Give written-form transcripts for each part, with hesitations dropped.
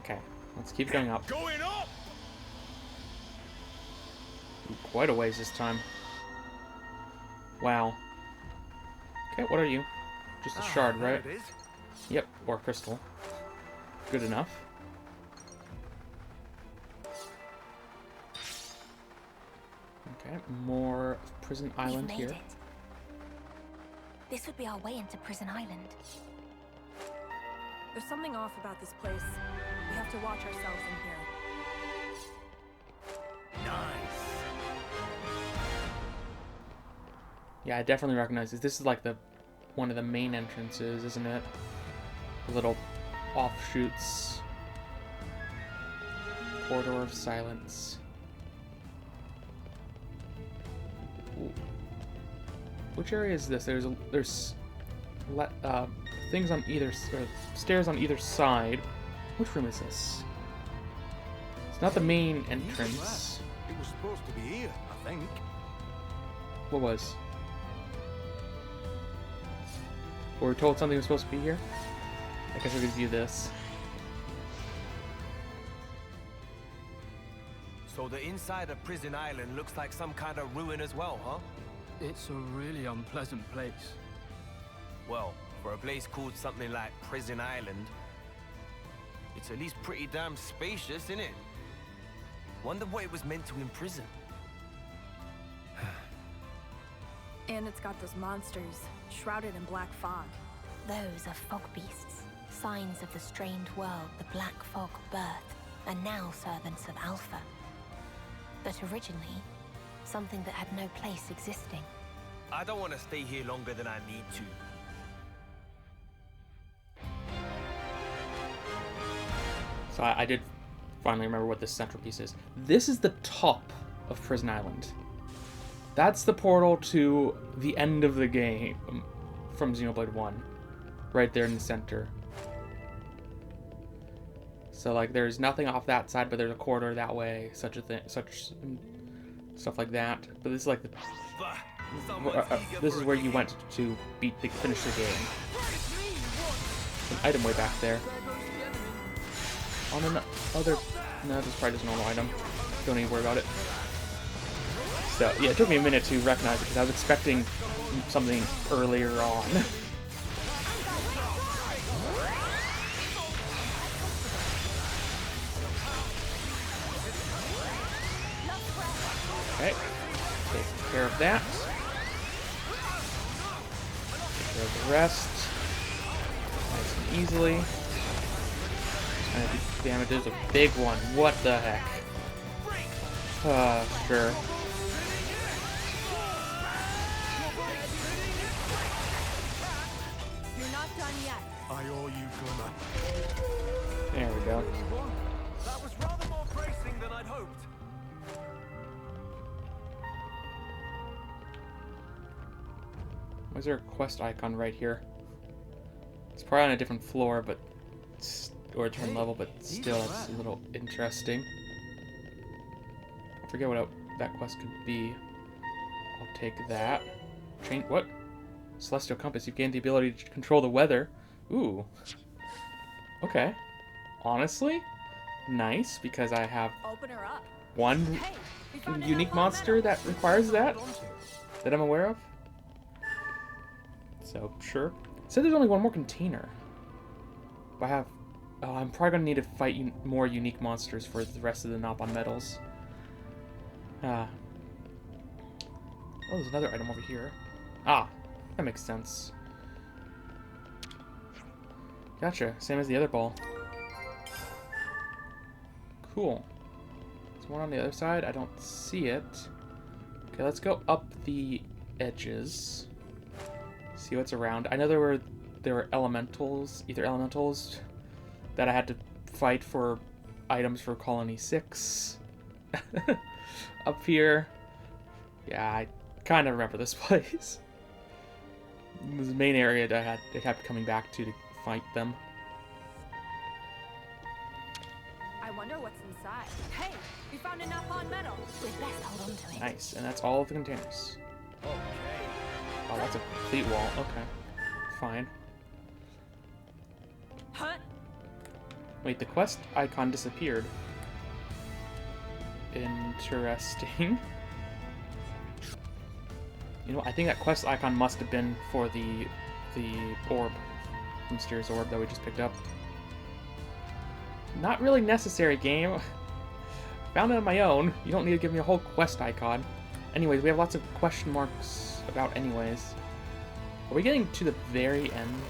Okay, let's keep going up. Going up! Ooh, quite a ways this time. Wow. Okay, what are you? Just a shard, right? There it is. Yep, or crystal. Good enough. Okay, more Prison Island We've here. made it. This would be our way into Prison Island. There's something off about this place. We have to watch ourselves in here. Nice. Yeah, I definitely recognize this. This is like the one of the main entrances, isn't it? The little offshoots. Corridor of Silence. Ooh. Which area is this? There's things on either stairs on either side. Which room is this? It's not the main entrance. It was supposed to be here, I think. What was? Were we told something was supposed to be here? I guess we could view this. So the inside of Prison Island looks like some kind of ruin as well, huh? It's a really unpleasant place. Well, for a place called something like Prison Island, it's at least pretty damn spacious, isn't it? Wonder what it was meant to imprison. And it's got those monsters, shrouded in black fog. Those are fog beasts, signs of the strained world the Black Fog birthed, and now servants of Alpha. But originally, something that had no place existing. I don't want to stay here longer than I need to. So I did finally remember what this central piece is. This is the top of Prison Island. That's the portal to the end of the game from Xenoblade 1. Right there in the center. So like there's nothing off that side, but there's a corridor that way, such stuff like that. But this is like the this is where you went to finish the game. An item way back there. On another... No, this is probably just a normal item. Don't even worry about it. So, yeah, it took me a minute to recognize it because I was expecting something earlier on. Okay. Take care of that. Take care of the rest. Nice and easily. Damn it, there's a big one. What the heck? Sure. You're not done yet. I owe you, Gunnar. There we go. That was rather more bracing than I'd hoped. Why is there a quest icon right here? It's probably on a different floor, but or a different level, but still, it's a little interesting. I forget what that quest could be. I'll take that. What? Celestial Compass. You've gained the ability to control the weather. Ooh. Okay. Honestly, nice, because I have Open her up. one Hey, we found unique an monster that requires that I'm aware of. So, sure. It said there's only one more container. But I have... Oh, I'm probably going to need to fight more unique monsters for the rest of the Nopon medals. Oh, there's another item over here. Ah, that makes sense. Gotcha. Same as the other ball. Cool. There's one on the other side. I don't see it. Okay, let's go up the edges. See what's around. I know there were elementals, ether elementals, that I had to fight for items for Colony 6. Up here. Yeah, I kind of remember this place. It was the main area that I kept coming back to fight them. I wonder what's inside. Hey, we found enough on metal. We'd best hold on to it. Nice, and that's all of the containers. Okay. Oh, that's a complete wall. Okay, fine. Huh? Wait, the quest icon disappeared. Interesting. You know, I think that quest icon must have been for the orb, the mysterious orb that we just picked up. Not really necessary, game. Found it on my own. You don't need to give me a whole quest icon. Anyways, we have lots of question marks about anyways. Are we getting to the very end?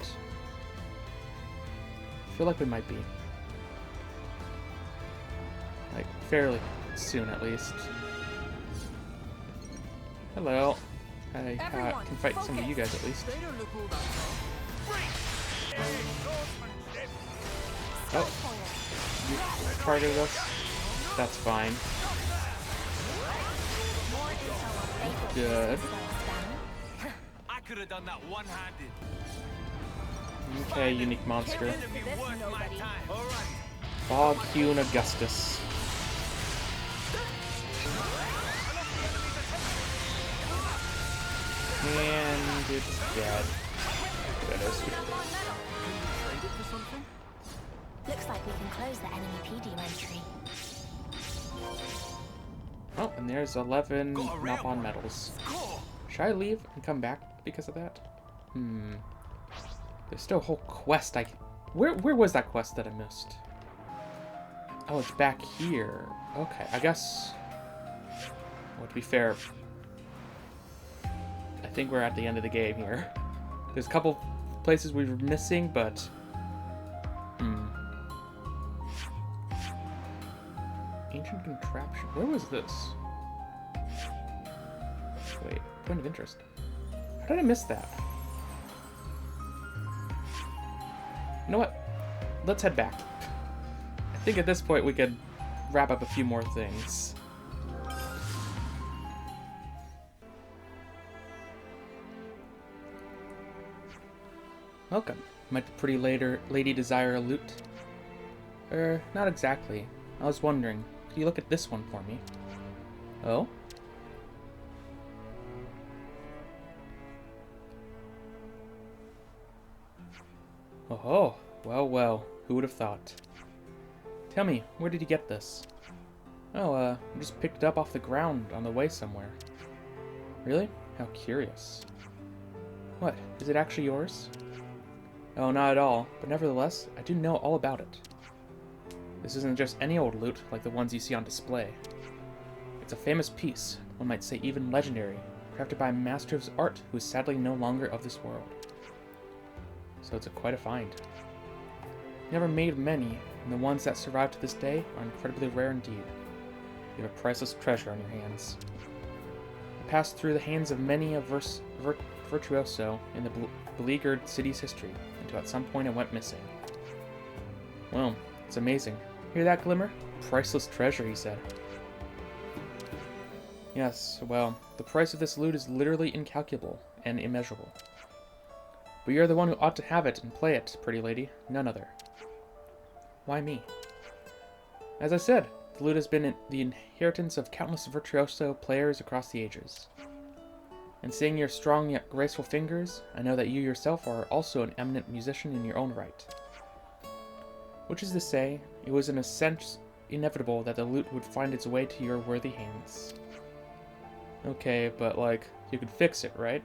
I feel like we might be. Like, fairly soon at least. Hello. I can fight some of you guys at least. Oh. You targeted us? That's fine. Good. I could have done that one-handed. Okay, unique monster. My time. All right. Fog-hewn Augustus. And it's dead. There it is. Looks like we can close the enemy PD entry. Oh, and there's 11 Napalm medals. Should I leave and come back because of that? There's still a whole quest I can... Where was that quest that I missed? Oh, it's back here. Okay, I guess... Well, to be fair, I think we're at the end of the game here. There's a couple places we were missing, but... Ancient contraption. Where was this? Wait, point of interest. How did I miss that? You know what? Let's head back. I think at this point we could wrap up a few more things. Welcome. Might the pretty lady desire a loot? Not exactly. I was wondering, could you look at this one for me? Oh? Oh, well, who would have thought? Tell me, where did you get this? Oh, I just picked it up off the ground on the way somewhere. Really? How curious. What, is it actually yours? Oh, not at all, but nevertheless, I do know all about it. This isn't just any old loot like the ones you see on display. It's a famous piece, one might say even legendary, crafted by a master of art who is sadly no longer of this world. So it's quite a find. Never made many, and the ones that survive to this day are incredibly rare indeed. You have a priceless treasure on your hands. It passed through the hands of many a virtuoso in the beleaguered city's history, until at some point it went missing. Well, it's amazing. Hear that, Glimmer? Priceless treasure, he said. Yes, well, the price of this loot is literally incalculable and immeasurable. But you're the one who ought to have it and play it, pretty lady, none other. Why me? As I said, the loot has been the inheritance of countless virtuoso players across the ages. And seeing your strong yet graceful fingers, I know that you yourself are also an eminent musician in your own right. Which is to say, it was in a sense inevitable that the loot would find its way to your worthy hands. Okay, but like, you could fix it, right?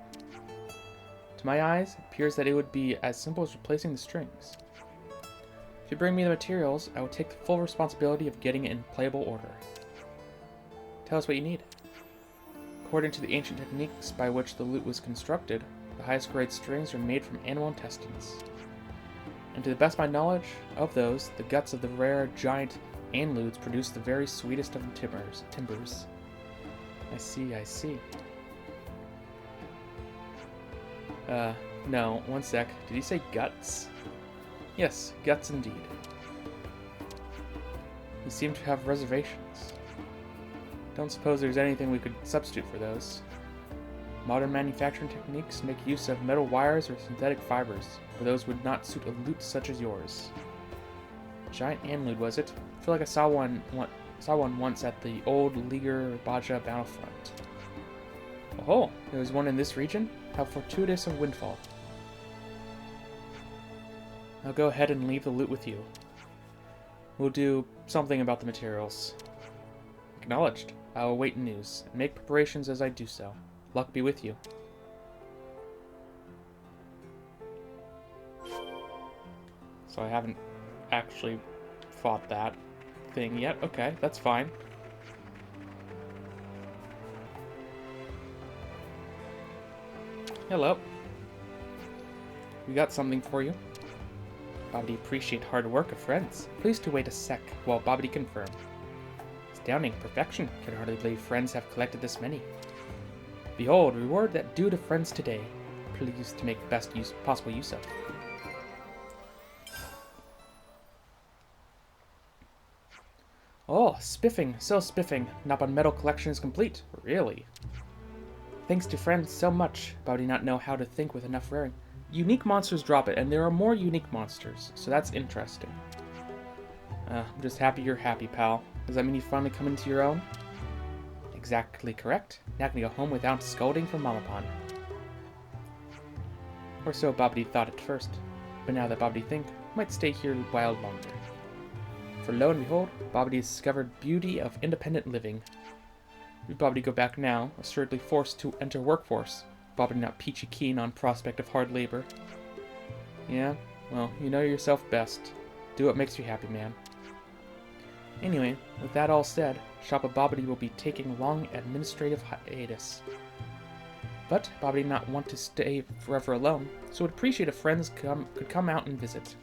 To my eyes, it appears that it would be as simple as replacing the strings. If you bring me the materials, I will take the full responsibility of getting it in playable order. Tell us what you need. According to the ancient techniques by which the lute was constructed, the highest grade strings are made from animal intestines. And to the best of my knowledge of those, the guts of the rare giant anludes produce the very sweetest of timbers. I see. No, one sec. Did he say guts? Yes, guts indeed. He seemed to have reservations. Don't suppose there's anything we could substitute for those. Modern manufacturing techniques make use of metal wires or synthetic fibers, but those would not suit a lute such as yours. Giant anlude, was it? I feel like I saw one once at the old Liger Baja battlefront. Oh, there was one in this region? How fortuitous a windfall. I'll go ahead and leave the loot with you. We'll do something about the materials. Acknowledged. I will await news, and make preparations as I do so. Luck be with you. So I haven't actually fought that thing yet. Okay, that's fine. Hello. We got something for you. Bobbity appreciate hard work of friends. Please to wait a sec while Bobbity confirm. Astounding perfection. Can hardly believe friends have collected this many. Behold, reward that due to friends today. Please to make best possible use of. Oh, spiffing, so spiffing. Napon Metal collection is complete. Really? Thanks to friends so much. Bobbity not know how to think with enough raring. Unique monsters drop it, and there are more unique monsters, so that's interesting. I'm just happy you're happy, pal. Does that mean you finally come into your own? Exactly correct. Now can you go home without scolding from Mama Pond. Or so Bobbity thought at first, but now that Bobbity think, might stay here a while longer. For lo and behold, Bobbity discovered beauty of independent living. If Bobbity go back now, assuredly forced to enter workforce. Bobbity not peachy keen on prospect of hard labor. Yeah, well, you know yourself best. Do what makes you happy, man. Anyway, with that all said, Shop of Bobbity will be taking long administrative hiatus. But Bobbity not want to stay forever alone, so would appreciate if friends could come out and visit.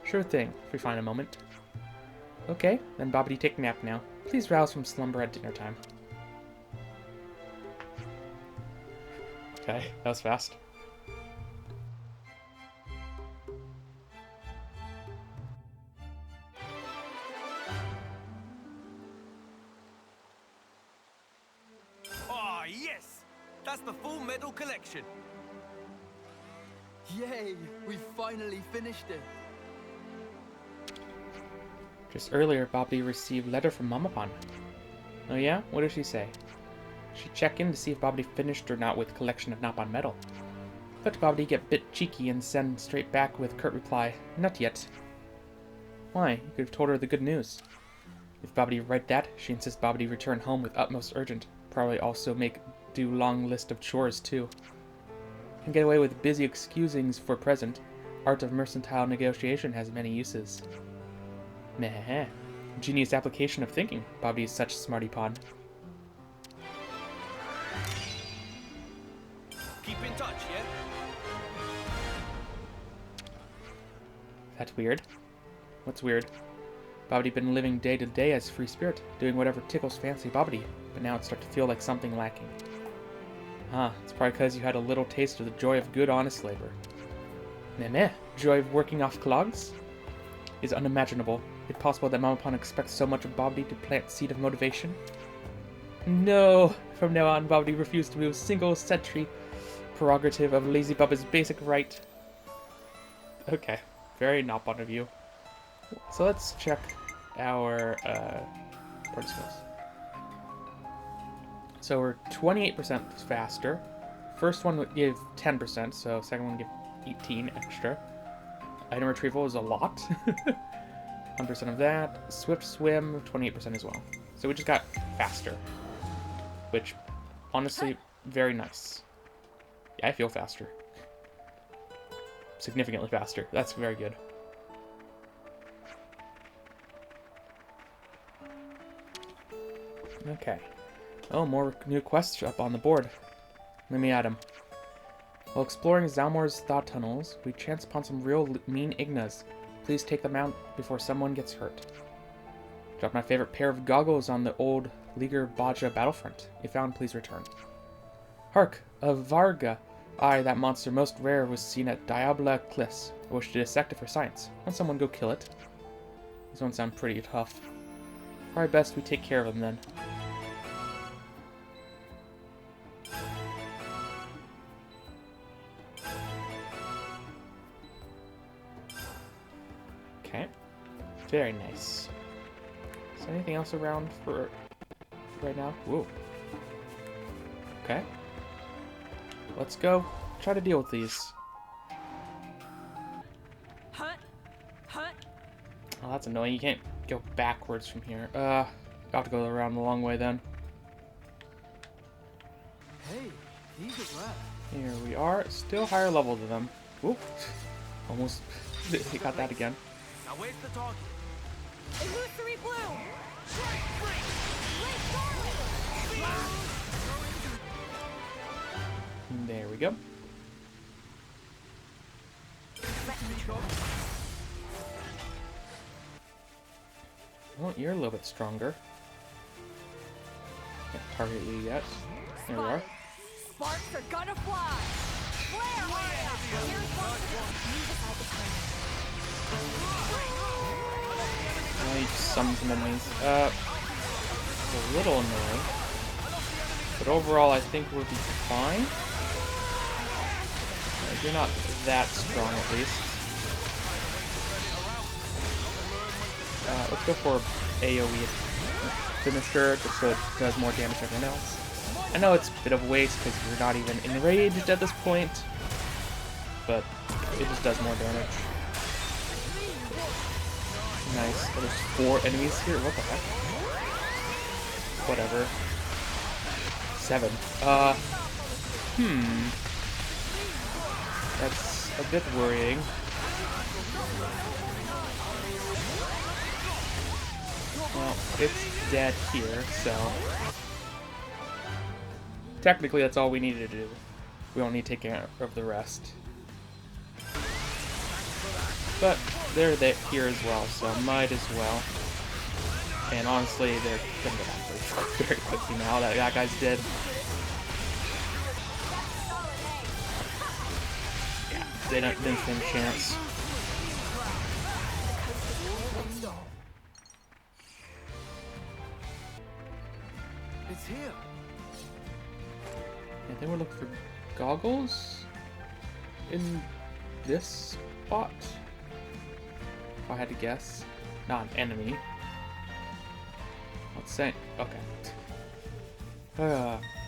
Sure thing, if we find a moment. Okay, then Bobbity take a nap now. Please rouse from slumber at dinner time. Okay, that was fast. Ah, yes! That's the full medal collection. Yay! We finally finished it. Just earlier, Bobbity received a letter from Mama Pond. Oh yeah? What did she say? She check in to see if Bobbity finished or not with collection of Napon metal. Let Bobbity get a bit cheeky and send straight back with curt reply, not yet. Why? You could have told her the good news. If Bobbity write that, she insists Bobbity return home with utmost urgent. Probably also do long list of chores too. Can get away with busy excusings for present. Art of mercantile negotiation has many uses. Meh. Genius application of thinking. Bobbity is such smarty pond. Keep in touch, yeah? That's weird. What's weird? Bobbity been living day to day as free spirit, doing whatever tickles fancy Bobbity, but now it starts to feel like something lacking. It's probably because you had a little taste of the joy of good, honest labor. Meh. Joy of working off clogs? Is unimaginable. Is it possible that Mama Pond expects so much of Bobbity to plant seed of motivation? No! From now on, Bobbity refused to move a single century prerogative of Lazy Bubba's basic right. Okay. Very not fun of you. So let's check our participants. So we're 28% faster. First one would give 10%, so second one would give 18 extra. Item retrieval is a lot. 100% of that. Swift swim, 28% as well. So we just got faster. Which, honestly, very nice. Yeah, I feel faster. Significantly faster. That's very good. Okay. Oh, more new quests up on the board. Let me add them. While exploring Zalmor's thought tunnels, we chance upon some real mean Ignas. Please take them out before someone gets hurt. Dropped my favorite pair of goggles on the old Liger Baja battlefront. If found, please return. Hark! A Varga! Aye, that monster most rare was seen at Diabla Cliffs. I wish to dissect it for science. Won't someone go kill it? These ones sound pretty tough. Probably best we take care of them then. Okay. Very nice. Is there anything else around for right now? Whoa. Okay. Let's go try to deal with these. Oh, that's annoying. You can't go backwards from here. I'll have to go around the long way then. Hey, he's a rat. Here we are. Still higher level than them. Oop. Almost. He got that again. Now where's the target? Illusory blue! There we go. Well, you're a little bit stronger. Can't target you yet. There we are. Sparks are gonna fly! Flare area! Here's one. Now you just summon some enemies. It's a little annoying. But overall, I think we'll be fine. You're not that strong, at least. Let's go for AoE finisher, just so it does more damage than everyone else. I know it's a bit of a waste because you're not even enraged at this point, but it just does more damage. Nice. Oh, there's 4 enemies here. What the heck? Whatever. 7. That's a bit worrying. Well, it's dead here, so... Technically, that's all we needed to do. We don't need to take care of the rest. But they're here as well, so might as well. And honestly, they're gonna get out of there very quickly now that that guy's dead. Yeah, they didn't stand a chance. It's here. I think we're looking for goggles in this spot. If I had to guess. Not an enemy. Let's say. Okay.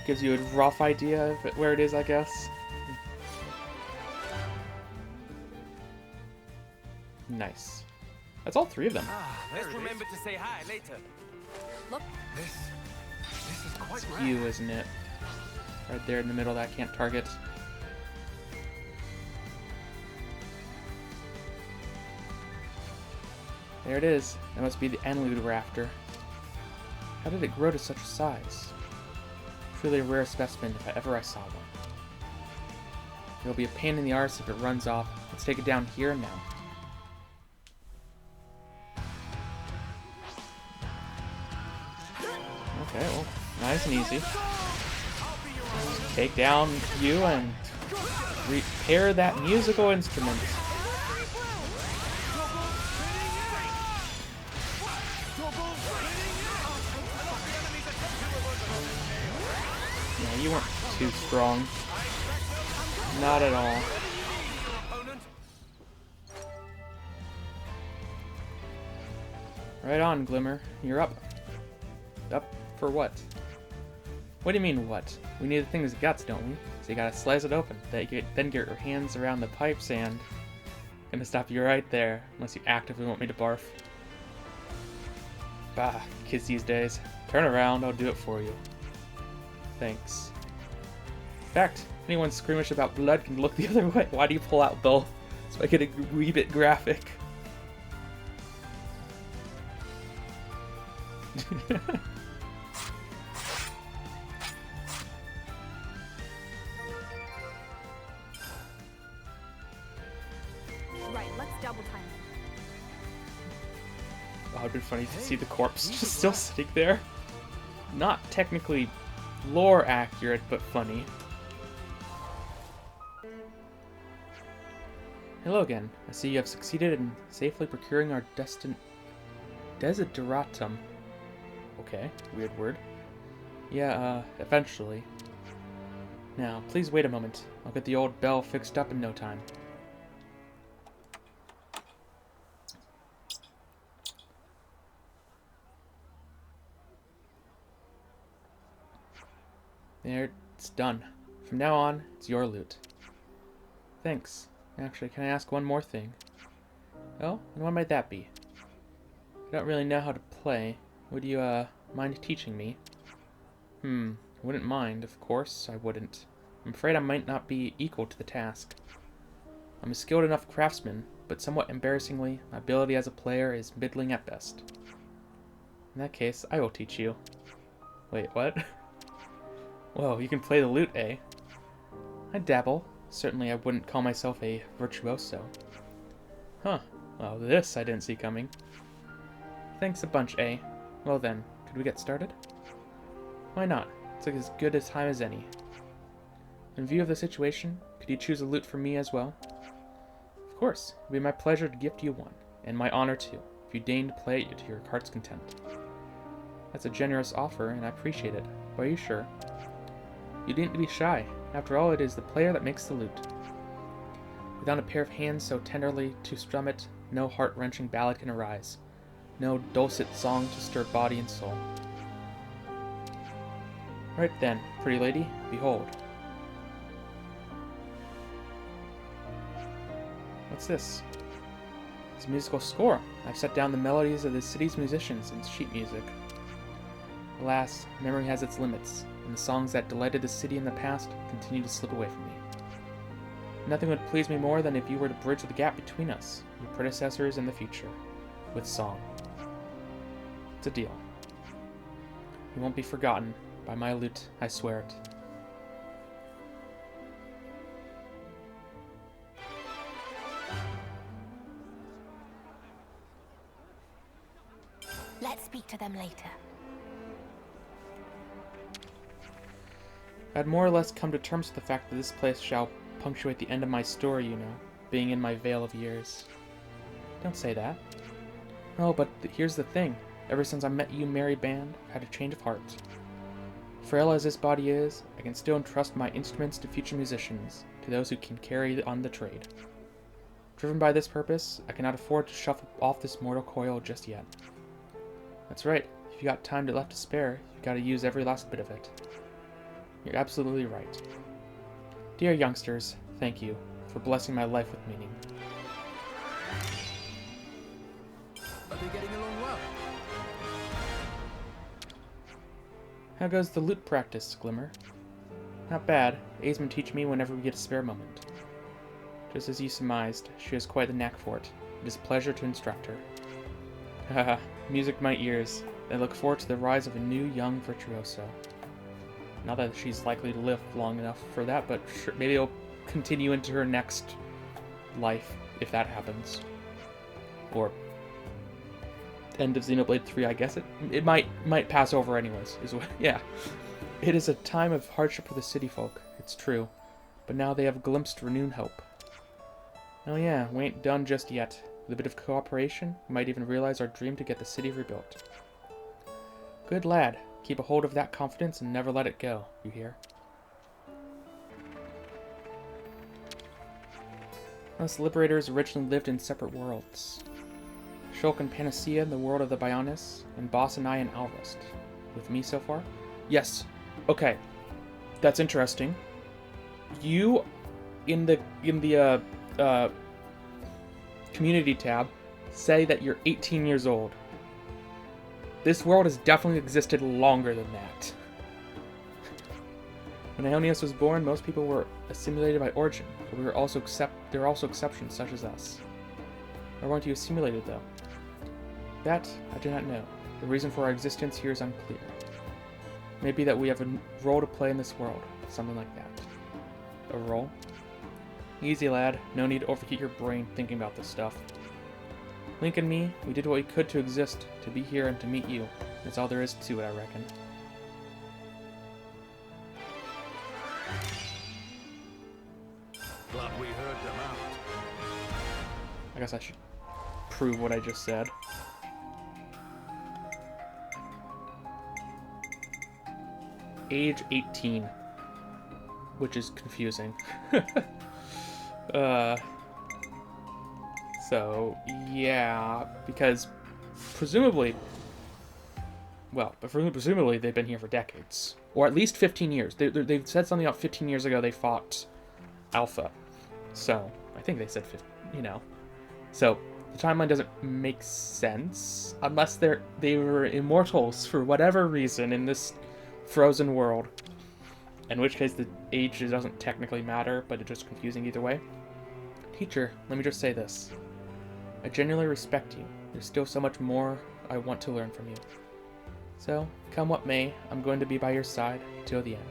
Gives you a rough idea of where it is, I guess. Nice. That's all 3 of them. Let's remember to say hi later. Look, This is quite It's rare. you, isn't it? Right there in the middle that I can't target. There it is. That must be the Enlude we're after. How did it grow to such a size? Truly a rare specimen if ever I saw one. It'll be a pain in the arse if it runs off. Let's take it down here and now. Okay, well, nice and easy. Take down you and repair that musical instrument. Yeah, you weren't too strong. Not at all. Right on, Glimmer. You're up. Up for what? What do you mean, what? We need the thing's guts, don't we? So you gotta slice it open. Then get your hands around the pipes and... Gonna stop you right there, unless you actively want me to barf. Bah, kids these days. Turn around, I'll do it for you. Thanks. In fact, anyone squeamish about blood can look the other way. Why do you pull out both? So I get a wee bit graphic. right, let's double time it. Oh, it'd been funny to see the corpse just still sitting there. Not technically lore accurate, but funny. Hello again. I see you have succeeded in safely procuring our desideratum. Okay, weird word. Yeah, eventually. Now, please wait a moment. I'll get the old bell fixed up in no time. There, it's done. From now on, it's your loot. Thanks. Actually, can I ask one more thing? Oh, and what might that be? I don't really know how to play. Would you, mind teaching me? Wouldn't mind, of course I wouldn't. I'm afraid I might not be equal to the task. I'm a skilled enough craftsman, but somewhat embarrassingly, my ability as a player is middling at best. In that case, I will teach you. Wait, what? Whoa, you can play the lute, eh? I dabble. Certainly I wouldn't call myself a virtuoso. Huh. Well, this I didn't see coming. Thanks a bunch, eh? Well then, could we get started? Why not? It's like as good a time as any. In view of the situation, could you choose a lute for me as well? Of course. It would be my pleasure to gift you one, and my honor too, if you deign to play it to your heart's content. That's a generous offer, and I appreciate it. But are you sure? You needn't be shy. After all, it is the player that makes the lute. Without a pair of hands so tenderly to strum it, no heart-wrenching ballad can arise. No dulcet song to stir body and soul. Right then, pretty lady, behold. What's this? It's a musical score. I've set down the melodies of the city's musicians in sheet music. Alas, memory has its limits, and the songs that delighted the city in the past continue to slip away from me. Nothing would please me more than if you were to bridge the gap between us, your predecessors and the future, with song. It's a deal. You won't be forgotten. By my lute, I swear it. Let's speak to them later. I'd more or less come to terms with the fact that this place shall punctuate the end of my story, you know, being in my vale of years. Don't say that. Oh, but here's the thing. Ever since I met you, merry band, I've had a change of heart. Frail as this body is, I can still entrust my instruments to future musicians, to those who can carry on the trade. Driven by this purpose, I cannot afford to shuffle off this mortal coil just yet. That's right, if you got time left to spare, you gotta use every last bit of it. You're absolutely right. Dear youngsters, thank you for blessing my life with meaning. Are they getting along well? How goes the lute practice, Glimmer? Not bad. A's been teaching me whenever we get a spare moment. Just as you surmised, she has quite the knack for it. It is a pleasure to instruct her. Haha, music to my ears. I look forward to the rise of a new young virtuoso. Not that she's likely to live long enough for that, but sure, maybe it'll continue into her next life, if that happens. Or end of Xenoblade 3, I guess it might pass over anyways. Yeah. It is a time of hardship for the city folk, it's true, but now they have glimpsed renewed hope. Oh yeah, we ain't done just yet. With a bit of cooperation, we might even realize our dream to get the city rebuilt. Good lad. Keep a hold of that confidence and never let it go, you hear? Us liberators originally lived in separate worlds. Shulk and Panacea in the world of the Bionis, and Boss and I in Alrust. With me so far? Yes. Okay. That's interesting. You, in the community tab, say that you're 18 years old. This world has definitely existed longer than that. When Ionios was born, most people were assimilated by origin, but there are also exceptions, such as us. Why weren't you assimilated, though? That, I do not know. The reason for our existence here is unclear. Maybe that we have a role to play in this world, something like that. A role? Easy, lad. No need to overheat your brain thinking about this stuff. Link and me, we did what we could to exist, to be here and to meet you. That's all there is to it, I reckon. Glad we heard them out. I guess I should prove what I just said. Age 18. Which is confusing. So, yeah, because presumably they've been here for decades. Or at least 15 years. They've said something about 15 years ago they fought Alpha. So, I think they said 15, you know. So, The timeline doesn't make sense unless they were immortals for whatever reason in this frozen world. In which case the age doesn't technically matter, but it's just confusing either way. Teacher, let me just say this. I genuinely respect you. There's still so much more I want to learn from you. So, come what may, I'm going to be by your side till the end.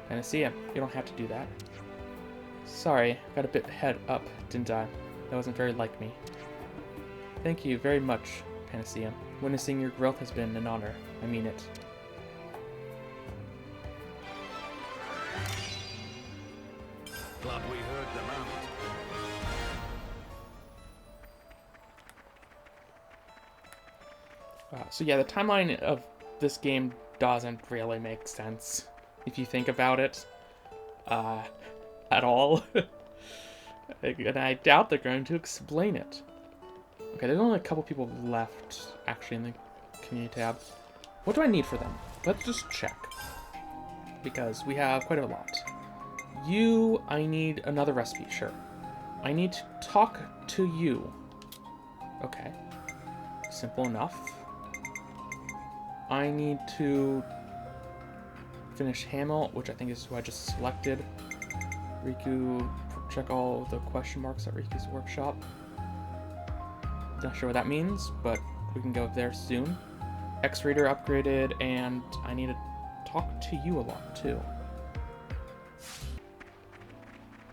Panacea, you don't have to do that. Sorry, got a bit head up, didn't I? That wasn't very like me. Thank you very much, Panacea. Witnessing your growth has been an honor. I mean it. Glad we heard them out. So yeah, the timeline of this game doesn't really make sense if you think about it at all. And I doubt they're going to explain it. Okay, there's only a couple people left actually in the community tab. What do I need for them? Let's just check, because we have quite a lot. I need another recipe, sure. I need to talk to you. Okay. Simple enough. I need to finish Hamel, which I think is who I just selected. Riku, check all the question marks at Riku's workshop. Not sure what that means, but we can go there soon. X-Reader upgraded, and I need to talk to you a lot, too.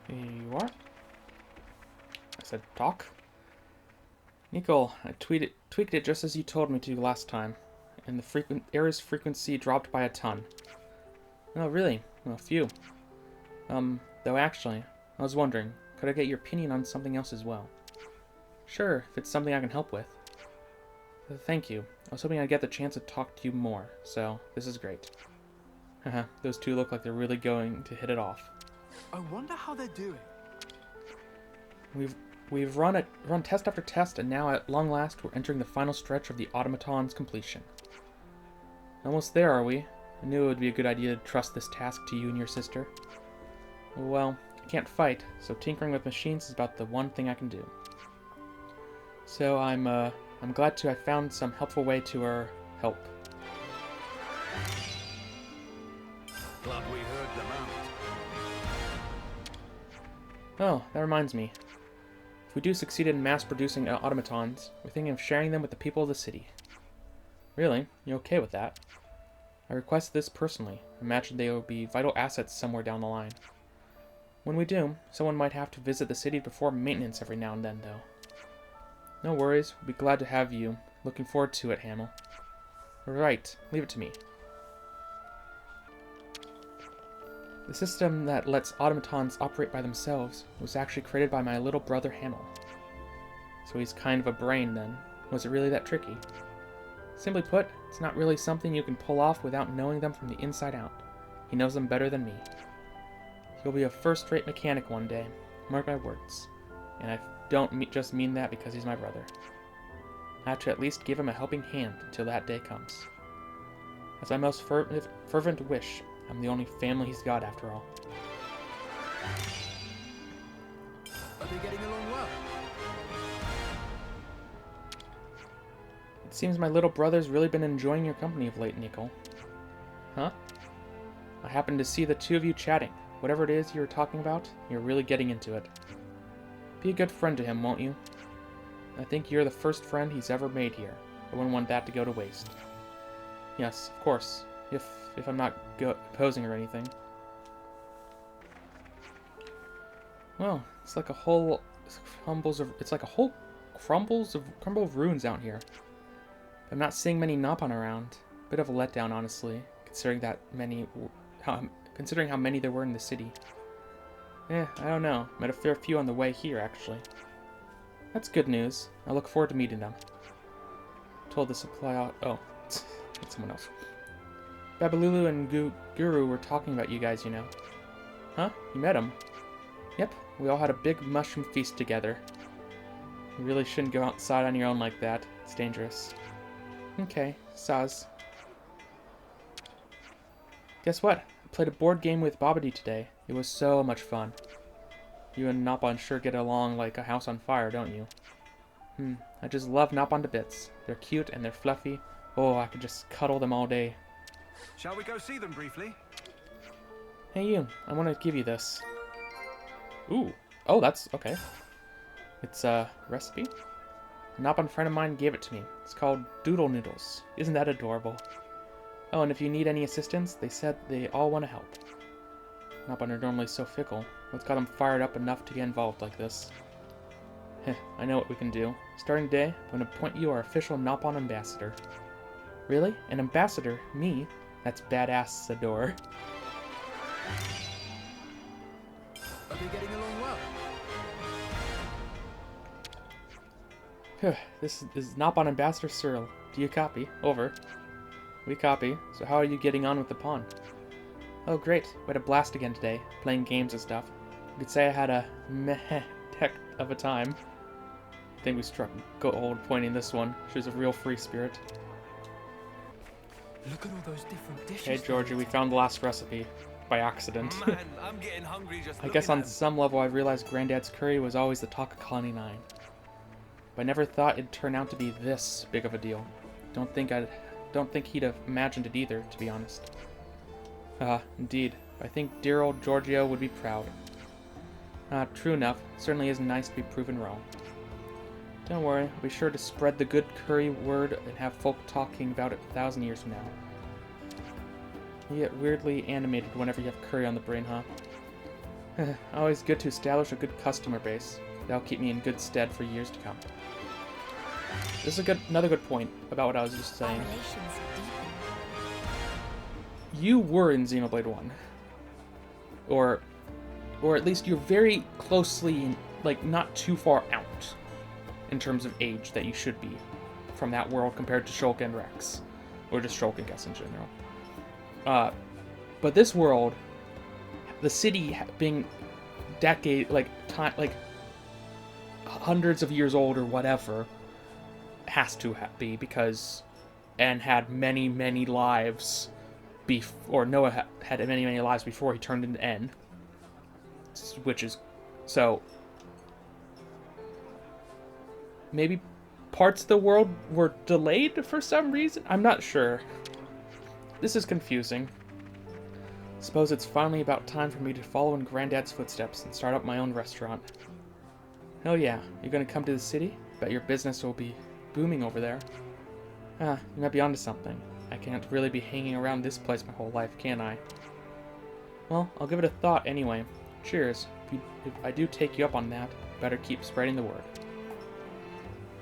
Here you are. I said talk. Nicole, I tweaked it just as you told me to last time, and the error's frequency dropped by a ton. Oh, really? Well, phew. Though actually, I was wondering, could I get your opinion on something else as well? Sure, if it's something I can help with. Thank you. I was hoping I'd get the chance to talk to you more, so this is great. Haha, those two look like they're really going to hit it off. I wonder how they're doing. We've run test after test, and now at long last we're entering the final stretch of the automaton's completion. Almost there, are we? I knew it would be a good idea to trust this task to you and your sister. Well, I can't fight, so tinkering with machines is about the one thing I can do. So I'm glad to have found some helpful way to help. Glad we heard them out. Oh, that reminds me. If we do succeed in mass-producing automatons, we're thinking of sharing them with the people of the city. Really? You okay with that? I requested this personally. Imagine they will be vital assets somewhere down the line. When we do, someone might have to visit the city to perform maintenance every now and then, though. No worries, we'll be glad to have you. Looking forward to it, Hamel. Right, leave it to me. The system that lets automatons operate by themselves was actually created by my little brother Hamel. So he's kind of a brain then. Was it really that tricky? Simply put, it's not really something you can pull off without knowing them from the inside out. He knows them better than me. He'll be a first-rate mechanic one day, mark my words. And I don't just mean that because he's my brother. I have to at least give him a helping hand until that day comes. That's my most fervent wish. I'm the only family he's got after all. Are they getting along well? It seems my little brother's really been enjoying your company of late, Nicole. Huh? I happened to see the two of you chatting. Whatever it is you were talking about, you're really getting into it. Be a good friend to him, won't you? I think you're the first friend he's ever made here. I wouldn't want that to go to waste. Yes, of course. If I'm not opposing or anything. Well, it's like a whole crumble of ruins out here. I'm not seeing many Nopon around. Bit of a letdown, honestly, considering how many there were in the city. I don't know. Met a fair few on the way here, actually. That's good news. I look forward to meeting them. Told the supply out. Oh, it's someone else. Babalulu and Guru were talking about you guys, you know. Huh? You met them? Yep. We all had a big mushroom feast together. You really shouldn't go outside on your own like that. It's dangerous. Okay, Saz. Guess what? I played a board game with Babidi today. It was so much fun. You and Nopon sure get along like a house on fire, don't you? I just love Napon to bits. They're cute and they're fluffy. Oh, I could just cuddle them all day. Shall we go see them briefly? Hey you, I want to give you this. Ooh. Oh, that's okay. It's a recipe. A Napon friend of mine gave it to me. It's called Doodle Noodles. Isn't that adorable? Oh, and if you need any assistance, they said they all want to help. Napon are normally so fickle. What's got them fired up enough to get involved like this? Heh, I know what we can do. Starting today, I'm going to appoint you our official Napon ambassador. Really? An ambassador? Me? That's badass, Sador. Are they getting along well? This is Napon Ambassador Cyril. Do you copy? Over. We copy. So how are you getting on with the pawn? Oh great, we had a blast again today, playing games and stuff. You could say I had a meh heck of a time. I think we struck gold pointing this one. She was a real free spirit. Look at all those different dishes. Hey Georgie, we found the last recipe. By accident. Man, I'm getting hungry just I guess looking on at them. some level I realized Granddad's curry was always the talk of Colony 9. But I never thought it'd turn out to be this big of a deal. Don't think he'd have imagined it either, to be honest. Indeed. I think dear old Giorgio would be proud. True enough. It certainly is nice to be proven wrong. Don't worry, I'll be sure to spread the good curry word and have folk talking about it 1,000 years from now. You get weirdly animated whenever you have curry on the brain, huh? Always good to establish a good customer base. That'll keep me in good stead for years to come. This is another good point about what I was just saying. Our relations deepen. You were in Xenoblade 1. Or at least you're very closely, like, not too far out in terms of age that you should be from that world compared to Shulk and Rex. Or just Shulk, I guess, in general. But this world, the city being hundreds of years old or whatever, has to be because N had many, many lives or Noah had many, many lives before he turned into N. Which is, so, maybe parts of the world were delayed for some reason? I'm not sure. This is confusing. Suppose it's finally about time for me to follow in Granddad's footsteps and start up my own restaurant. Hell yeah, you're gonna come to the city? Bet your business will be booming over there. You might be onto something. I can't really be hanging around this place my whole life, can I? Well, I'll give it a thought anyway. Cheers. If I do take you up on that, better keep spreading the word.